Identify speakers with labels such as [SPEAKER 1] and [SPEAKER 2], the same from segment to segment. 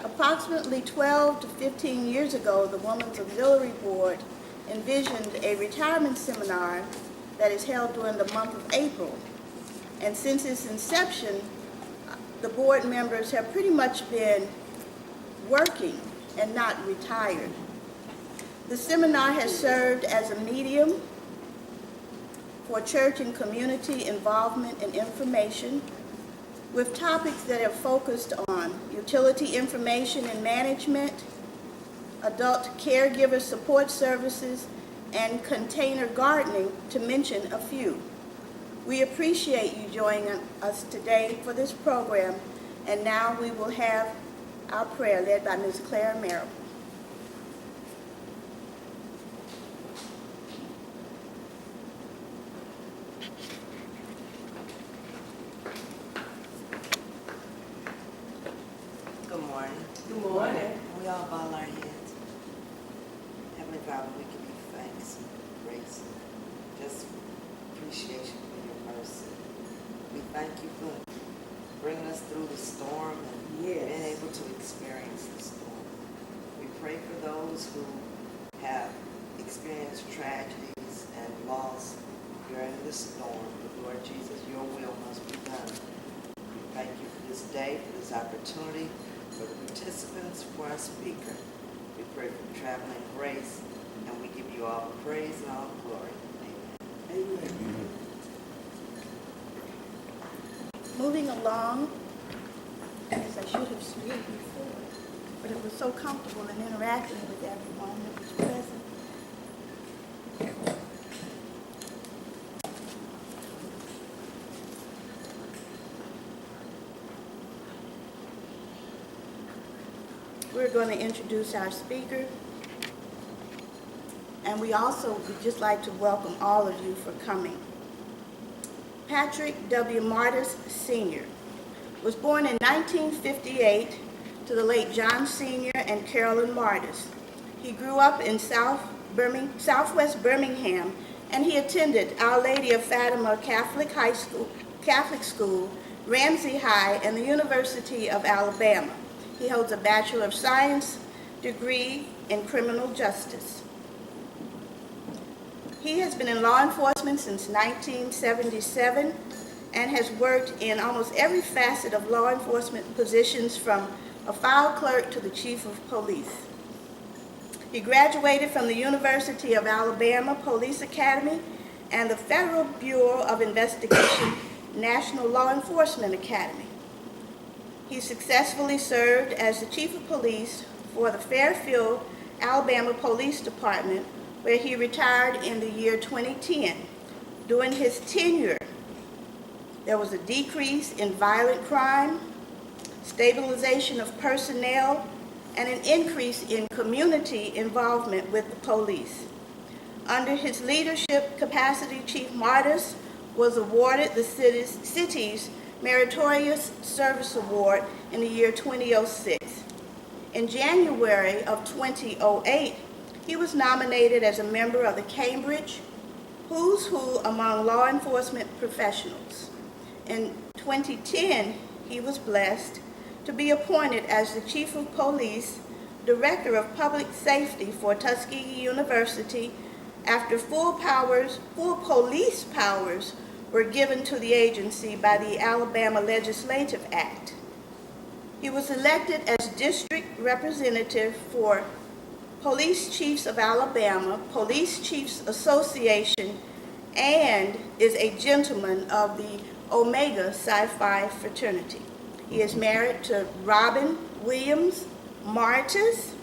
[SPEAKER 1] Approximately 12 to 15 years ago, the Women's Auxiliary Board envisioned a retirement seminar that is held during the month of April. And since its inception, the board members have pretty much been working and not retired. The seminar has served as a medium for church and community involvement and information, with topics that have focused on utility information and management, adult caregiver support services, and container gardening, to mention a few. We appreciate you joining us today for this program, and now we will have our prayer led by Ms. Claire Merrill.
[SPEAKER 2] Good morning.
[SPEAKER 1] Good morning.
[SPEAKER 2] We all bow our heads. Heavenly Father, we give you thanks and grace and just appreciation for your mercy. We thank you for bringing us through the storm and being able to experience the storm. We pray for those who have experienced tragedies and loss during the storm. But Lord Jesus, your will must be done. We thank you for this day, for this opportunity, for the participants, for our speaker. We pray for traveling grace, and we give you all the praise and all the glory. Amen.
[SPEAKER 1] Amen. Moving along, as I should have said before, but it was so comfortable in interacting with everyone that was present. We're going to introduce our speaker, and we also would just like to welcome all of you for coming. Patrick W. Mardis, Sr. was born in 1958 to the late John Sr. and Carolyn Mardis. He grew up in Southwest Birmingham, and he attended Our Lady of Fatima Catholic School, Ramsey High, and the University of Alabama. He holds a Bachelor of Science degree in criminal justice. He has been in law enforcement since 1977 and has worked in almost every facet of law enforcement positions, from a file clerk to the chief of police. He graduated from the University of Alabama Police Academy and the Federal Bureau of Investigation National Law Enforcement Academy. He successfully served as the chief of police for the Fairfield, Alabama Police Department, where he retired in the year 2010. During his tenure, there was a decrease in violent crime, stabilization of personnel, and an increase in community involvement with the police. Under his leadership capacity, Chief Mardis was awarded the city's Meritorious Service Award in the year 2006. In January of 2008, he was nominated as a member of the Cambridge Who's Who among law enforcement professionals. In 2010, he was blessed to be appointed as the Chief of Police, Director of Public Safety for Tuskegee University, after full police powers were given to the agency by the Alabama Legislative Act. He was elected as District Representative for Police Chiefs of Alabama, Police Chiefs Association, and is a gentleman of the Omega Psi Phi fraternity. He is married to Robin Williams Mardis,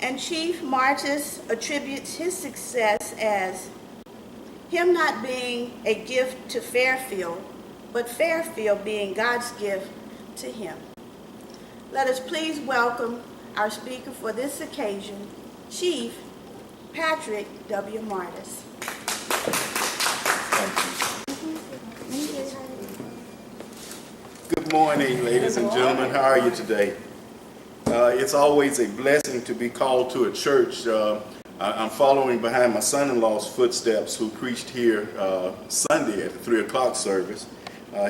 [SPEAKER 1] and Chief Mardis attributes his success as him not being a gift to Fairfield, but Fairfield being God's gift to him. Let us please welcome our speaker for this occasion, Chief Patrick W. Mardis.
[SPEAKER 3] Good morning, ladies and gentlemen. How are you today? It's always a blessing to be called to a church. I'm following behind my son-in-law's footsteps, who preached here Sunday at the 3 o'clock service.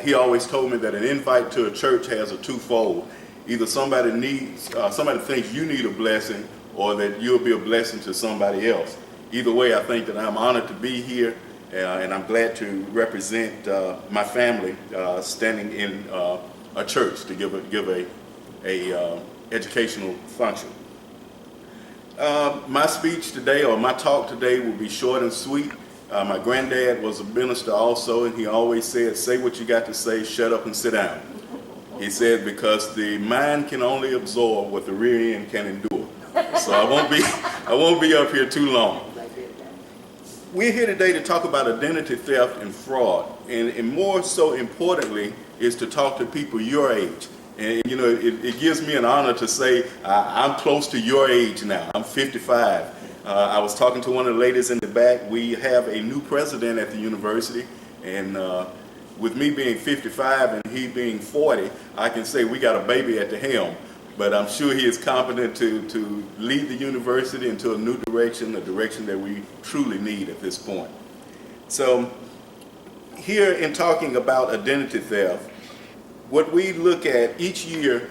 [SPEAKER 3] He always told me that an invite to a church has a twofold. either somebody thinks you need a blessing, or that you'll be a blessing to somebody else. Either way, I think that I'm honored to be here, and I'm glad to represent my family standing in a church to give a educational function. My speech today, or my talk today, will be short and sweet. My granddad was a minister also, and he always said, "Say what you got to say, shut up and sit down." He said, because the mind can only absorb what the rear end can endure. So I won't be up here too long. We're here today to talk about identity theft and fraud, and more so importantly is to talk to people your age. And you know, it gives me an honor to say I'm close to your age now. I'm 55. I was talking to one of the ladies in the back. We have a new president at the university, and with me being 55 and he being 40, I can say we got a baby at the helm. But I'm sure he is competent to lead the university into a new direction, a direction that we truly need at this point. So here in talking about identity theft, what we look at each year,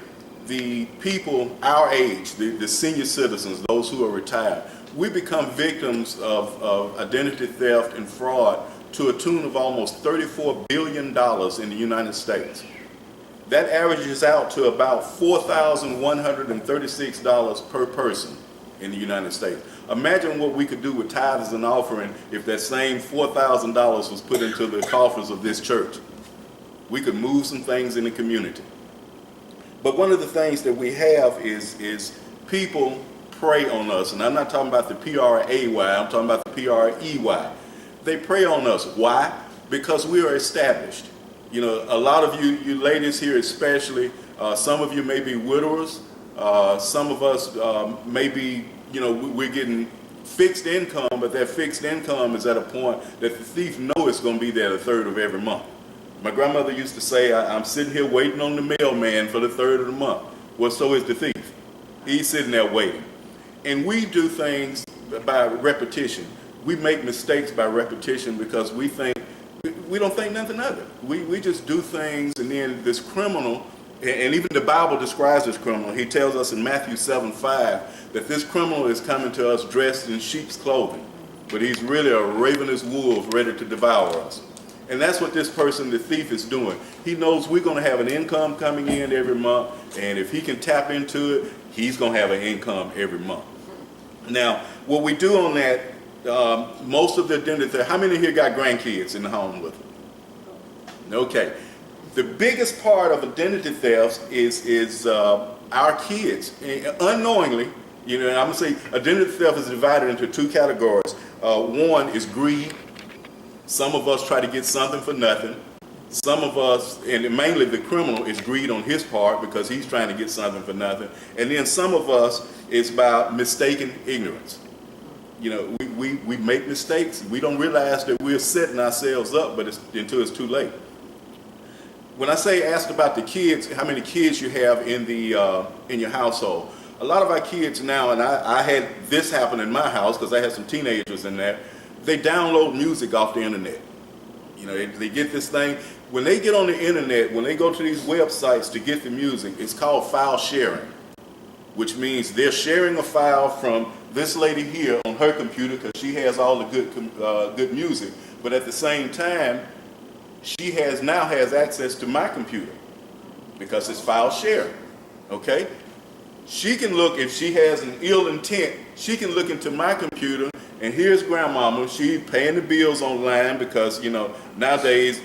[SPEAKER 3] the people our age, the senior citizens, those who are retired, we become victims of identity theft and fraud to a tune of almost $34 billion in the United States. That averages out to about $4,136 per person in the United States. Imagine what we could do with tithes and offering if that same $4,000 was put into the coffers of this church. We could move some things in the community. But one of the things that we have is people prey on us, and I'm not talking about the P-R-A-Y, I'm talking about the P-R-E-Y. They prey on us. Why? Because we are established. You know, a lot of you ladies here especially, some of you may be widowers, some of us may be, you know, we're getting fixed income, but that fixed income is at a point that the thief knows it's going to be there the third of every month. My grandmother used to say, I'm sitting here waiting on the mailman for the third of the month. Well, so is the thief. He's sitting there waiting. And we do things by repetition. We make mistakes by repetition because we don't think nothing of it. We just do things, and then this criminal, and even the Bible describes this criminal. He tells us in Matthew 7:5 that this criminal is coming to us dressed in sheep's clothing, but he's really a ravenous wolf ready to devour us. And that's what this person, the thief, is doing. He knows we're going to have an income coming in every month, and if he can tap into it, he's going to have an income every month. Now, what we do on that, most of the identity theft, how many here got grandkids in the home with them? Okay. The biggest part of identity theft is our kids. Unknowingly, you know, I'm going to say identity theft is divided into two categories. One is greed. Some of us try to get something for nothing. Some of us, and mainly the criminal, is greed on his part because he's trying to get something for nothing. And then some of us, it's about mistaken ignorance. You know, we make mistakes. We don't realize that we're setting ourselves up, but until it's too late. When I say ask about the kids, how many kids you have in your household, a lot of our kids now, and I had this happen in my house because I had some teenagers in there, they download music off the internet. You know, they get this thing. When they get on the internet, when they go to these websites to get the music, it's called file sharing, which means they're sharing a file from this lady here on her computer because she has all the good music, but at the same time, she now has access to my computer because it's file sharing, okay? She can look, if she has an ill intent, she can look into my computer, and here's grandmama, she paying the bills online because, you know, nowadays,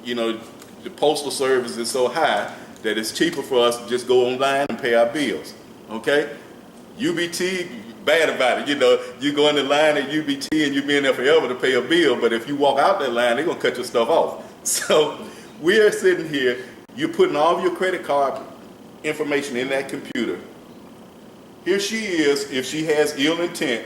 [SPEAKER 3] you know, the postal service is so high that it's cheaper for us to just go online and pay our bills, okay? UBT, bad about it, you know, you go in the line at UBT and you be in there forever to pay a bill, but if you walk out that line, they're gonna cut your stuff off. So we are sitting here, you're putting all of your credit card information in that computer. Here she is, if she has ill intent,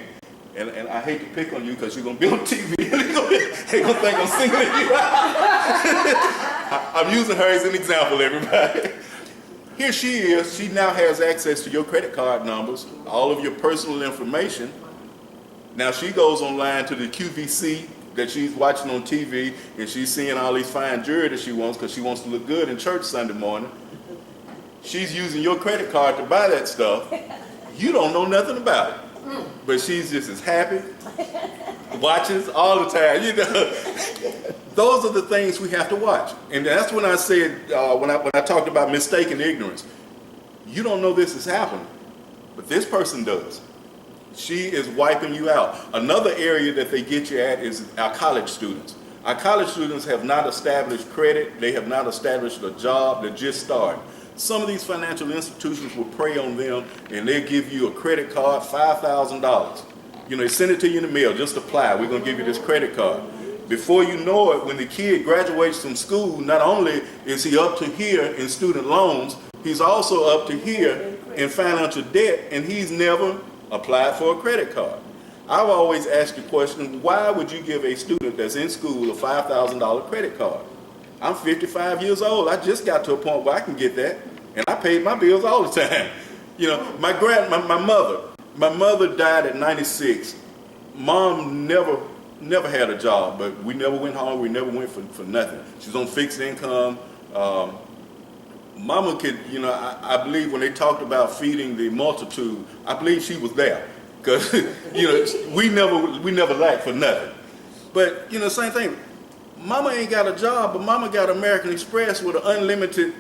[SPEAKER 3] and I hate to pick on you because you're going to be on TV. They're going to think I'm singling you out. I'm using her as an example, everybody. Here she is. She now has access to your credit card numbers, all of your personal information. Now she goes online to the QVC that she's watching on TV, and she's seeing all these fine jewelry that she wants because she wants to look good in church Sunday morning. She's using your credit card to buy that stuff. You don't know nothing about it. But she's just as happy, watches all the time, you know. Those are the things we have to watch. And that's when I said, when I talked about mistaken ignorance. You don't know this is happening, but this person does. She is wiping you out. Another area that they get you at is our college students. Our college students have not established credit. They have not established a job. They're just starting. Some of these financial institutions will prey on them, and they'll give you a credit card, $5,000. You know, they send it to you in the mail, just apply. We're going to give you this credit card. Before you know it, when the kid graduates from school, not only is he up to here in student loans, he's also up to here in financial debt, and he's never applied for a credit card. I've always asked the question, why would you give a student that's in school a $5,000 credit card? I'm 55 years old. I just got to a point where I can get that, and I paid my bills all the time. You know, my mother died at 96. Mom never had a job, but we never went home. We never went for nothing. She was on fixed income. Mama could, you know, I believe when they talked about feeding the multitude, I believe she was there, because you know we never lacked for nothing. But you know, same thing. Mama ain't got a job, but Mama got American Express with an unlimited,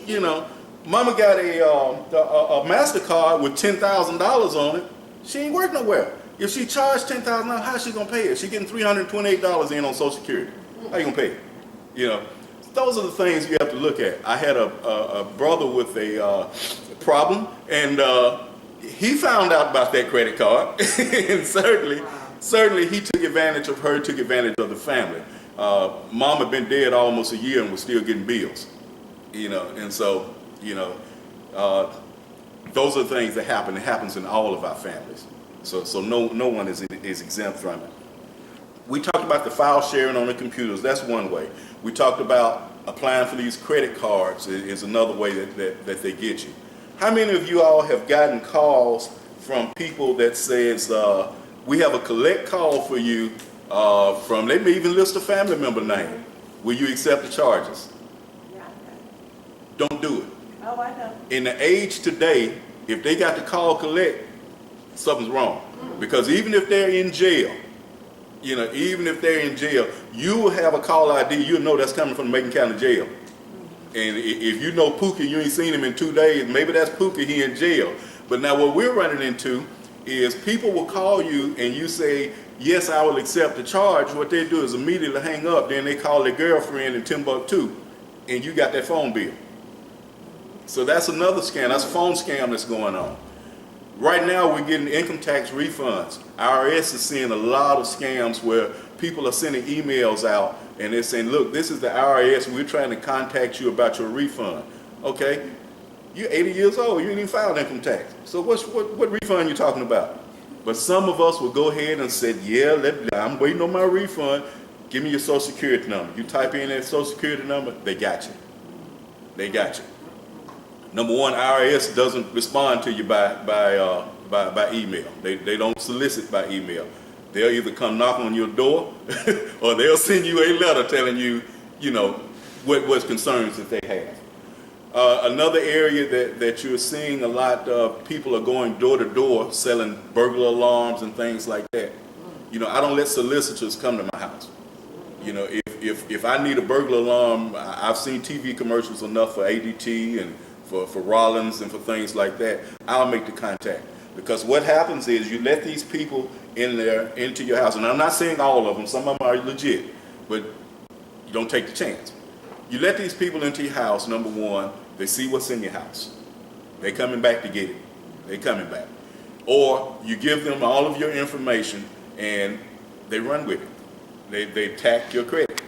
[SPEAKER 3] you know. Mama got a MasterCard with $10,000 on it. She ain't working nowhere. If she charged $10,000, how's she gonna pay it? She getting $328 in on Social Security. How you gonna pay it? You know, those are the things you have to look at. I had a brother with a problem, and he found out about that credit card, and certainly he took advantage of her, took advantage of the family. Mom had been dead almost a year and was still getting bills, you know, and so, you know, those are things that happen. It happens in all of our families. So no one is exempt from it. We talked about the file sharing on the computers. That's one way. We talked about applying for these credit cards is another way that they get you. How many of you all have gotten calls from people that says, we have a collect call for you from, they may even list a family member name. Will you accept the charges? Don't do it.
[SPEAKER 1] Oh, I know.
[SPEAKER 3] In the age today, if they got to call collect, something's wrong. Because even if they're in jail, you know, even if they're in jail, you will have a call ID. You'll know that's coming from the Macon County Jail. And if you know Pookie, you ain't seen him in 2 days, maybe that's Pookie, he in jail. But now what we're running into is people will call you and you say, yes, I will accept the charge. What they do is immediately hang up. Then they call their girlfriend in Timbuktu, and you got that phone bill. So that's another scam. That's a phone scam that's going on. Right now, we're getting income tax refunds. IRS is seeing a lot of scams where people are sending emails out and they're saying, look, this is the IRS. We're trying to contact you about your refund. Okay, you're 80 years old. You ain't even filed income tax. So what refund you talking about? But some of us will go ahead and say, yeah, I'm waiting on my refund. Give me your Social Security number. You type in that Social Security number, they got you. They got you. Number one, IRS doesn't respond to you by email. They don't solicit by email. They'll either come knock on your door or they'll send you a letter telling you, you know, what concerns that they have. Another area that you're seeing a lot of people are going door to door selling burglar alarms and things like that. You know, I don't let solicitors come to my house. You know, if I need a burglar alarm, I've seen TV commercials enough for ADT and for Rollins and for things like that, I'll make the contact. Because what happens is you let these people into your house, and I'm not saying all of them, some of them are legit, but you don't take the chance. You let these people into your house, number one, they see what's in your house. They're coming back to get it. They're coming back. Or you give them all of your information and they run with it. They attack your credit.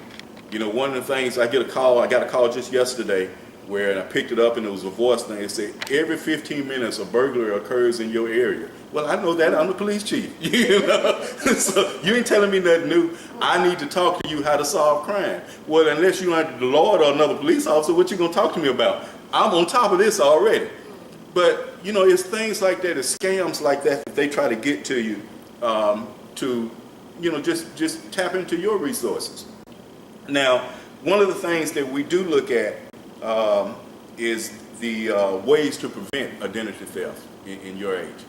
[SPEAKER 3] You know, one of the things, I got a call just yesterday where I picked it up and it was a voice thing. It said, every 15 minutes a burglary occurs in your area. Well, I know that. I'm the police chief. You know? So you ain't telling me nothing new. I need to talk to you how to solve crime. Well, unless you are the Lord or another police officer, what you going to talk to me about? I'm on top of this already. But, you know, it's things like that, it's scams like that they try to get to you to, you know, just tap into your resources. Now, one of the things that we do look at is ways to prevent identity theft in your age.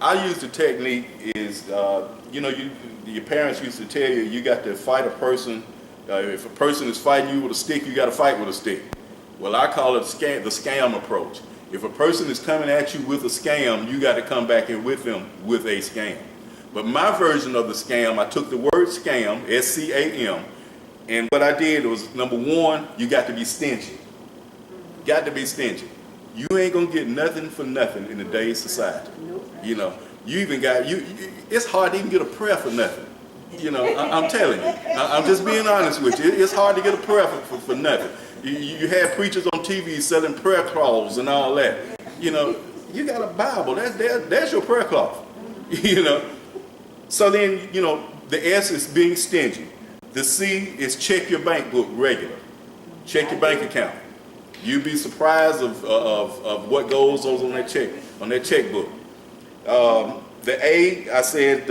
[SPEAKER 3] I use the technique is, your parents used to tell you got to fight a person. If a person is fighting you with a stick, you got to fight with a stick. Well, I call it the scam approach. If a person is coming at you with a scam, you got to come back in with them with a scam. But my version of the scam, I took the word scam, S-C-A-M, and what I did was, number one, you got to be stingy. Got to be stingy. You ain't gonna get nothing for nothing in today's society. You know, you even got it's hard to even get a prayer for nothing. You know, I'm telling you. I'm just being honest with you. It's hard to get a prayer for nothing. You have preachers on TV selling prayer cloths and all that. You know, you got a Bible. That's your prayer cloth. You know. So then, you know, the S is being stingy. The C is check your bank book regular. Check your bank account. You'd be surprised of what goes on that checkbook. The A, I said,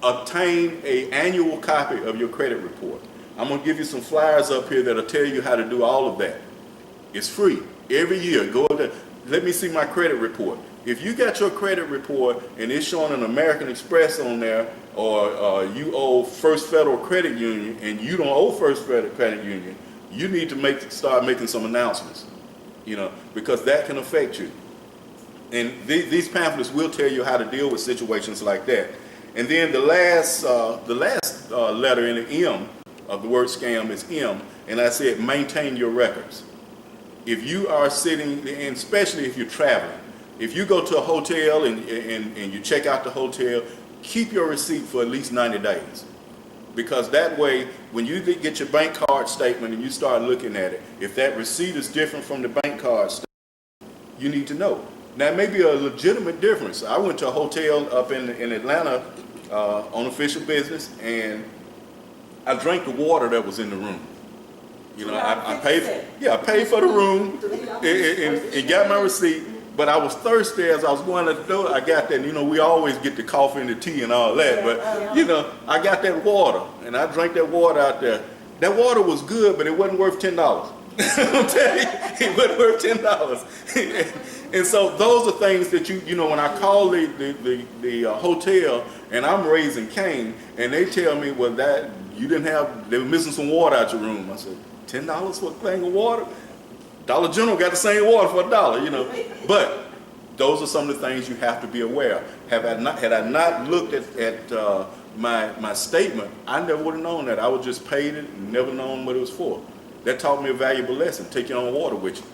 [SPEAKER 3] obtain an annual copy of your credit report. I'm going to give you some flyers up here that'll tell you how to do all of that. It's free. Every year, go there. Let me see my credit report. If you got your credit report and it's showing an American Express on there, or you owe First Federal Credit Union and you don't owe First Federal Credit Union, you need to start making some announcements, you know, because that can affect you. And these pamphlets will tell you how to deal with situations like that. And then the last letter in the M of the word scam is M, and I said maintain your records. If you are sitting, and especially if you're traveling, if you go to a hotel and you check out the hotel, keep your receipt for at least 90 days. Because that way, when you get your bank card statement and you start looking at it, if that receipt is different from the bank card statement, you need to know. Now, it may be a legitimate difference. I went to a hotel up in Atlanta on official business, and I drank the water that was in the room. You know, I paid for the room and got my receipt. But I was thirsty as I was going to the door. I got that, you know, we always get the coffee and the tea and all that. But, you know, I got that water, and I drank that water out there. That water was good, but it wasn't worth $10. I'm telling you, it wasn't worth $10. And so those are things that you know, when I call the hotel and I'm raising Cain, and they tell me, well, that you didn't have, they were missing some water out your room. I said, $10 for a thing of water? Dollar General got the same water for $1, you know. But those are some of the things you have to be aware of. Had I not looked at my statement, I never would have known that. I would just paid it and never known what it was for. That taught me a valuable lesson. Take your own water with you.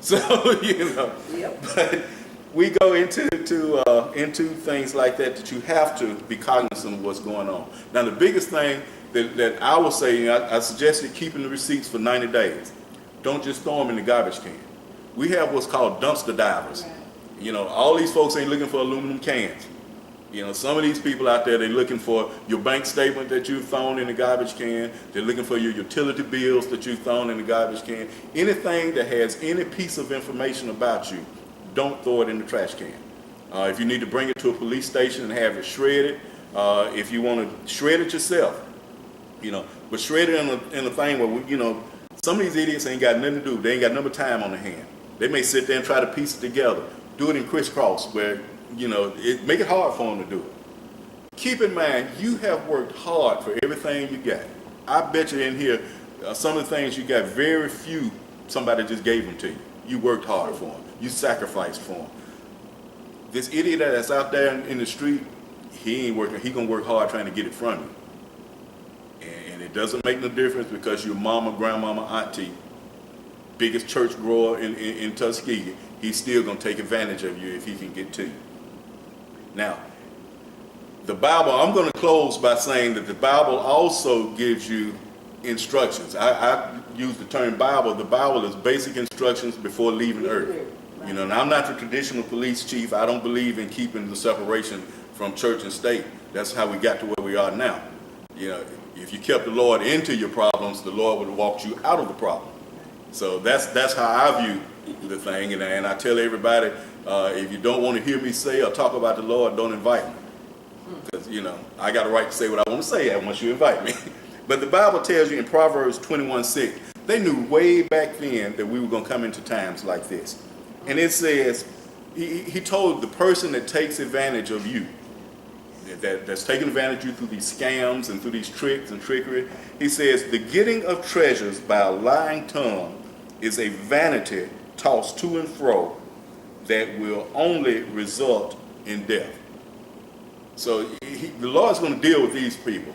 [SPEAKER 3] So, you know. Yep. But we go into things like that you have to be cognizant of what's going on. Now, the biggest thing that I will say, I suggested keeping the receipts for 90 days. Don't just throw them in the garbage can. We have what's called dumpster divers. Right. You know, all these folks ain't looking for aluminum cans. You know, some of these people out there, they're looking for your bank statement that you've thrown in the garbage can. They're looking for your utility bills that you've thrown in the garbage can. Anything that has any piece of information about you, don't throw it in the trash can. If you need to bring it to a police station and have it shredded, if you want to shred it yourself, you know, but shred it in a thing where, you know, some of these idiots ain't got nothing to do. They ain't got no time on their hand. They may sit there and try to piece it together. Do it in crisscross where, you know, make it hard for them to do it. Keep in mind, you have worked hard for everything you got. I bet you in here, some of the things you got, very few, somebody just gave them to you. You worked hard for them. You sacrificed for them. This idiot that's out there in the street, he ain't working. He gonna work hard trying to get it from you. And it doesn't make no difference because your mama, grandmama, auntie, biggest church grower in Tuskegee, he's still going to take advantage of you if he can get to you. Now, the Bible, I'm going to close by saying that the Bible also gives you instructions. I use the term Bible. The Bible is basic instructions before leaving earth. You know, and I'm not the traditional police chief. I don't believe in keeping the separation from church and state. That's how we got to where we are now. You know, if you kept the Lord into your problems, the Lord would have walked you out of the problem. So that's how I view the thing. And I tell everybody, if you don't want to hear me say or talk about the Lord, don't invite me. Because, you know, I got a right to say what I want to say once you invite me. But the Bible tells you in Proverbs 21:6 They knew way back then that we were going to come into times like this. And it says, he told the person that takes advantage of you, that's taking advantage of you through these scams and through these tricks and trickery, he says, the getting of treasures by a lying tongue is a vanity tossed to and fro that will only result in death. So the Lord's going to deal with these people,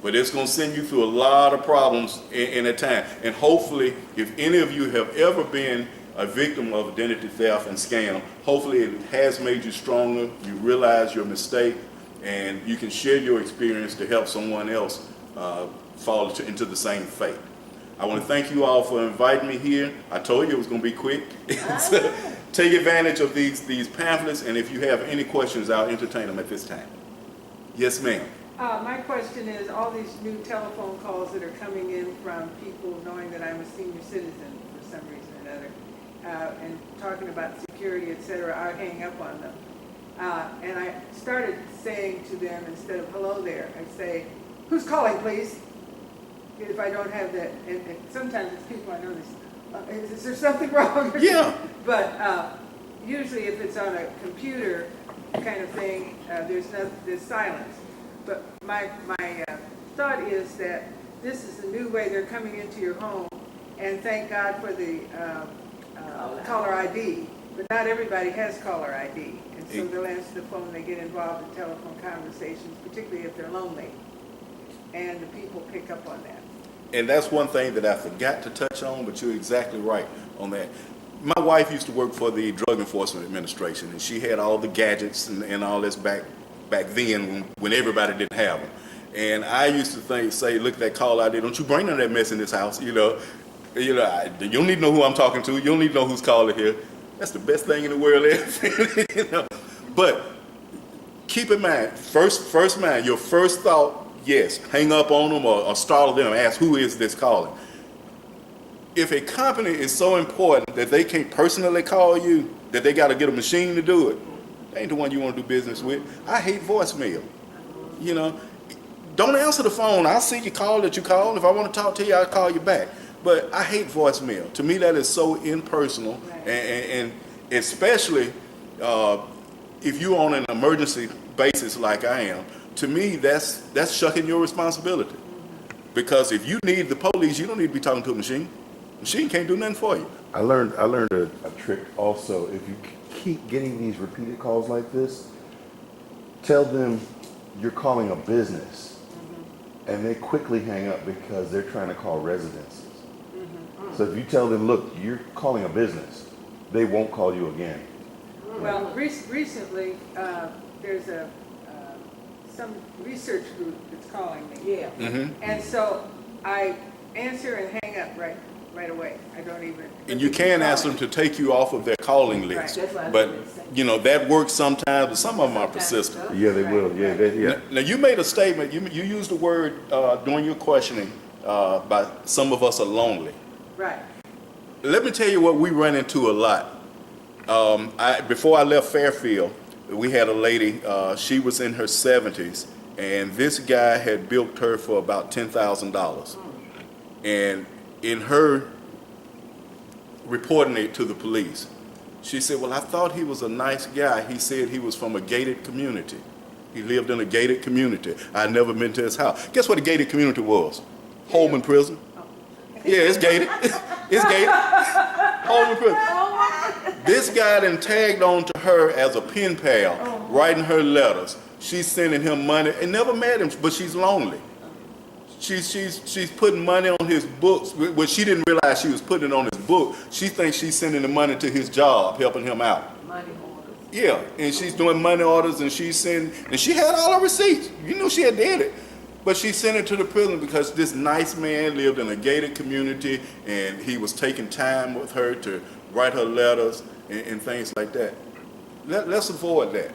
[SPEAKER 3] but it's going to send you through a lot of problems in a time. And hopefully, if any of you have ever been a victim of identity theft and scam, hopefully it has made you stronger. You realize your mistake, and you can share your experience to help someone else fall into the same fate. I want to thank you all for inviting me here. I told you it was going to be quick. So, take advantage of these pamphlets, and if you have any questions, I'll entertain them at this time. Yes, ma'am.
[SPEAKER 4] My question is, all these new telephone calls that are coming in from people knowing that I'm a senior citizen for some reason or another, and talking about security, et cetera, I hang up on them. And I started saying to them, instead of hello there, I'd say, who's calling, please? If I don't have that, and sometimes it's people I know this, is there something wrong?
[SPEAKER 3] Yeah.
[SPEAKER 4] But usually if it's on a computer kind of thing, there's silence. But my thought is that this is a new way they're coming into your home, and thank God for the caller ID. But not everybody has caller ID, and so they'll answer the phone. They get involved in telephone conversations, particularly if they're lonely, and the people pick up on that.
[SPEAKER 3] And that's one thing that I forgot to touch on, but you're exactly right on that. My wife used to work for the Drug Enforcement Administration, and she had all the gadgets and all this back then when everybody didn't have them. And I used to say, look at that call ID, don't you bring none of that mess in this house, you don't need to know who I'm talking to, you don't need to know who's calling here. That's the best thing in the world ever. But keep in mind, first mind, your first thought, yes, hang up on them or startle them, ask who is this calling. If a company is so important that they can't personally call you, that they got to get a machine to do it, that ain't the one you want to do business with. I hate voicemail. Don't answer the phone. I'll see your call that you called. If I want to talk to you, I'll call you back. But I hate voicemail. To me, that is so impersonal, and especially if you're on an emergency basis like I am. To me, that's shucking your responsibility. Because if you need the police, you don't need to be talking to a machine. Machine can't do nothing for you.
[SPEAKER 5] I learned a trick also. If you keep getting these repeated calls like this, tell them you're calling a business, and they quickly hang up because they're trying to call residences. So if you tell them, look, you're calling a business, they won't call you again.
[SPEAKER 4] Well, recently, there's some research group that's calling me. Yeah. And so I answer and hang up right away. I don't even.
[SPEAKER 3] And you can ask them to take you off of their calling list.
[SPEAKER 4] Right.
[SPEAKER 3] But, that works sometimes, but some of them are persistent.
[SPEAKER 5] Yeah, they will. Yeah.
[SPEAKER 3] Now, you made a statement, you used the word during your questioning, by some of us are lonely.
[SPEAKER 4] Right.
[SPEAKER 3] Let me tell you what we run into a lot. Before I left Fairfield, we had a lady, she was in her 70s, and this guy had bilked her for about $10,000. And in her reporting it to the police, she said, well, I thought he was a nice guy. He said he was from a gated community. He lived in a gated community. I'd never been to his house. Guess what a gated community was? Holman Prison. Yeah, it's gated. It's gated. Holman Prison. This guy then tagged on to her as a pen pal, writing her letters. She's sending him money, and never met him, but she's lonely. She's putting money on his books, but she didn't realize she was putting it on his book. She thinks she's sending the money to his job, helping him out.
[SPEAKER 4] Money orders.
[SPEAKER 3] Yeah, and she's doing money orders, and she had all her receipts. You knew she had did it. But she sent it to the prison because this nice man lived in a gated community, and he was taking time with her to write her letters and things like that. Let's avoid that,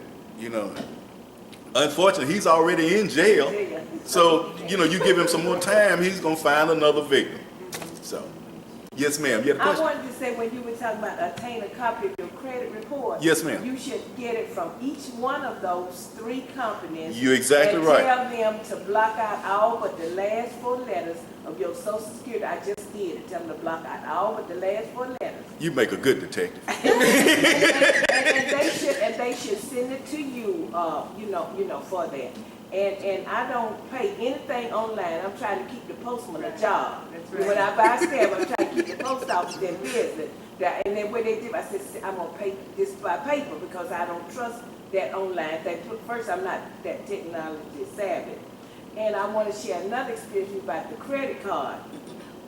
[SPEAKER 3] Unfortunately, he's already in jail. So, you give him some more time, he's going to find another victim. So, yes, ma'am. You had a
[SPEAKER 6] I
[SPEAKER 3] question?
[SPEAKER 6] wanted to say, when you were talking about obtain a copy of your credit report.
[SPEAKER 3] Yes, ma'am.
[SPEAKER 6] You should get it from each one of those 3 companies.
[SPEAKER 3] You're exactly right.
[SPEAKER 6] And tell them to block out all but the last 4 letters of your Social Security. I just did it. Tell them to block out all but the last 4 letters.
[SPEAKER 3] You make a good detective.
[SPEAKER 6] and they should send it to you, for that. And I don't pay anything online. I'm trying to keep the postman a job.
[SPEAKER 4] That's right.
[SPEAKER 6] When I buy stamp, I'm trying to keep the post office in business. And then what they did, I said, I'm going to pay this by paper because I don't trust that online thing. First, I'm not that technology savvy. And I want to share another experience about the credit card.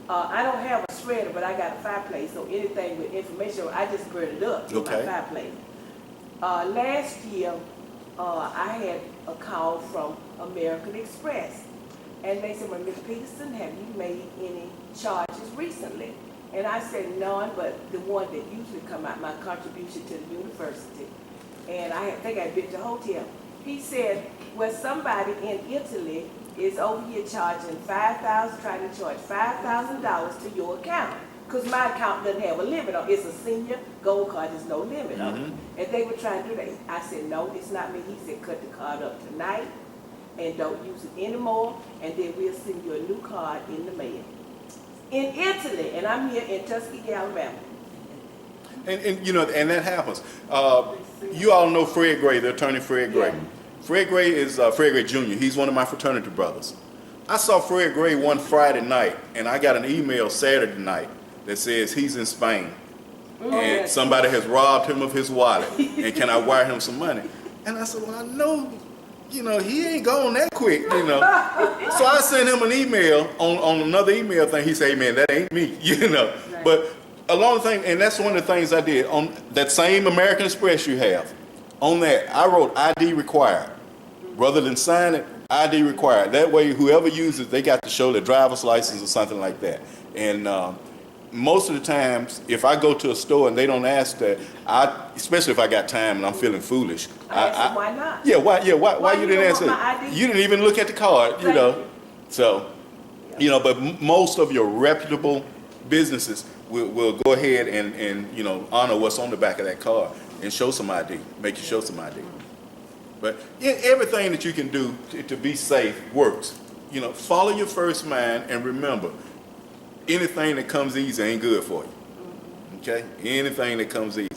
[SPEAKER 6] I don't have a shredder, but I got a fireplace, so anything with information, I just burn it up in my fireplace. Last year, I had a call from American Express, and they said, well, Ms. Peterson, have you made any charges recently? And I said, none, but the one that usually come out, my contribution to the university. And I think I bid the hotel. He said, well, somebody in Italy is over here charging trying to charge $5,000 to your account. Because my account doesn't have a limit on it. It's a senior gold card, there's no limit on it. And they were trying to do that. I said, no, it's not me. He said, cut the card up tonight and don't use it anymore, and then we'll send you a new card in the mail. In Italy, and I'm here in Tuskegee, Alabama.
[SPEAKER 3] And that happens. You all know Fred Gray, the attorney Fred Gray.
[SPEAKER 6] Yeah.
[SPEAKER 3] Fred Gray is Fred Gray Jr. He's one of my fraternity brothers. I saw Fred Gray one Friday night, and I got an email Saturday night that says he's in Spain. And somebody has robbed him of his wallet, and can I wire him some money? And I said, well, I know, he ain't gone that quick, So I sent him an email on another email thing. He said, hey, man, that ain't me,
[SPEAKER 6] Right.
[SPEAKER 3] But along the thing, and that's one of the things I did. On that same American Express you have, on that, I wrote ID required. Rather than sign it, ID required. That way, whoever uses it, they got to show their driver's license or something like that. And most of the times, if I go to a store and they don't ask that, especially if I got time and I'm feeling foolish.
[SPEAKER 6] I asked them, why not?
[SPEAKER 3] Yeah, why you didn't
[SPEAKER 6] don't
[SPEAKER 3] answer?
[SPEAKER 6] want my ID?
[SPEAKER 3] You didn't even look at the card,
[SPEAKER 6] Thank you.
[SPEAKER 3] So, but most of your reputable businesses will go ahead and honor what's on the back of that card and show some ID, make you show some ID. But everything that you can do to be safe works. Follow your first mind and remember, anything that comes easy ain't good for you. Okay? Anything that comes easy.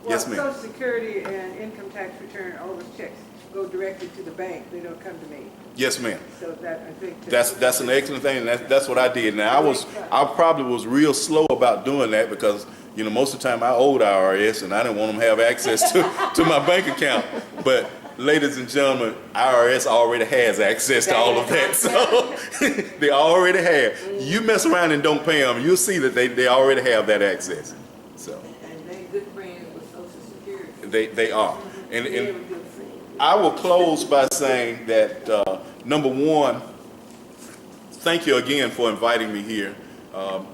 [SPEAKER 4] Well,
[SPEAKER 3] Yes, ma'am.
[SPEAKER 4] Social Security and income tax return, all those checks go directly to the bank. They don't come to me.
[SPEAKER 3] Yes, ma'am.
[SPEAKER 4] So that, I think.
[SPEAKER 3] That's an excellent thing, and that's what I did. Now I probably was real slow about doing that because most of the time I owed IRS and I didn't want them to have access to my bank account. But ladies and gentlemen, IRS already has access to all of that, so they already have. You mess around and don't pay them, you'll see that they already have that access. So
[SPEAKER 6] And they good friends with Social Security.
[SPEAKER 3] they are,
[SPEAKER 6] They're
[SPEAKER 3] and
[SPEAKER 6] a good friend.
[SPEAKER 3] I will close by saying that, number one, thank you again for inviting me here.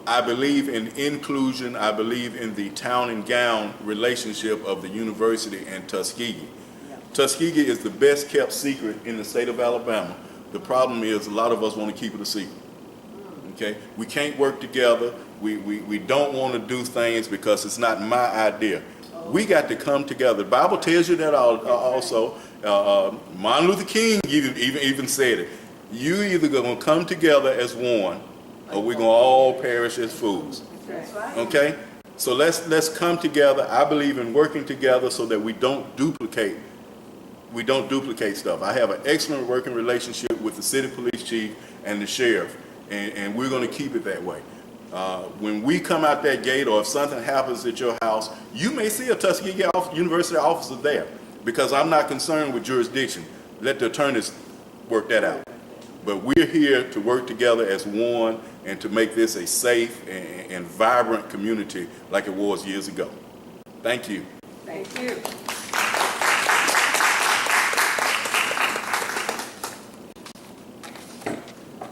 [SPEAKER 3] I believe in inclusion. I believe in the town and gown relationship of the university and Tuskegee. Tuskegee is the best kept secret in the state of Alabama. The problem is a lot of us want to keep it a secret. Okay? We can't work together. We don't want to do things because it's not my idea. We got to come together. The Bible tells you that also. Martin Luther King even said it. You either going to come together as one, or we're going to all perish as fools.
[SPEAKER 6] That's right.
[SPEAKER 3] Okay? So let's come together. I believe in working together so that we don't duplicate stuff. I have an excellent working relationship with the city police chief and the sheriff, and we're going to keep it that way. When we come out that gate, or if something happens at your house, you may see a Tuskegee University officer there, because I'm not concerned with jurisdiction. Let the attorneys work that out. But we're here to work together as one and to make this a safe and vibrant community like it was years ago. Thank you.
[SPEAKER 4] Thank you.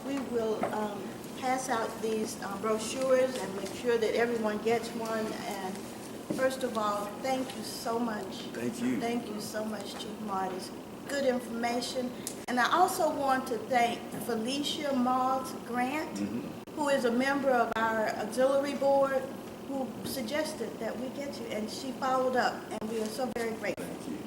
[SPEAKER 1] We will pass out these brochures and make sure that everyone gets one. And first of all, thank you so much.
[SPEAKER 3] Thank you.
[SPEAKER 1] Thank you so much, Chief Mardis. Good information. And I also want to thank Felicia Moggs Grant, who is a member of our auxiliary board, who suggested that we get you, and she followed up, and we are so very grateful.
[SPEAKER 3] Thank you.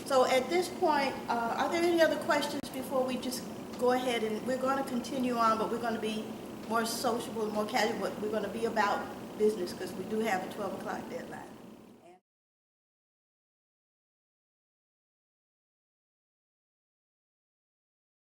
[SPEAKER 1] So at this point, are there any other questions before we just go ahead, and we're going to continue on, but we're going to be more sociable, more casual, but we're going to be about business because we do have a 12 o'clock deadline.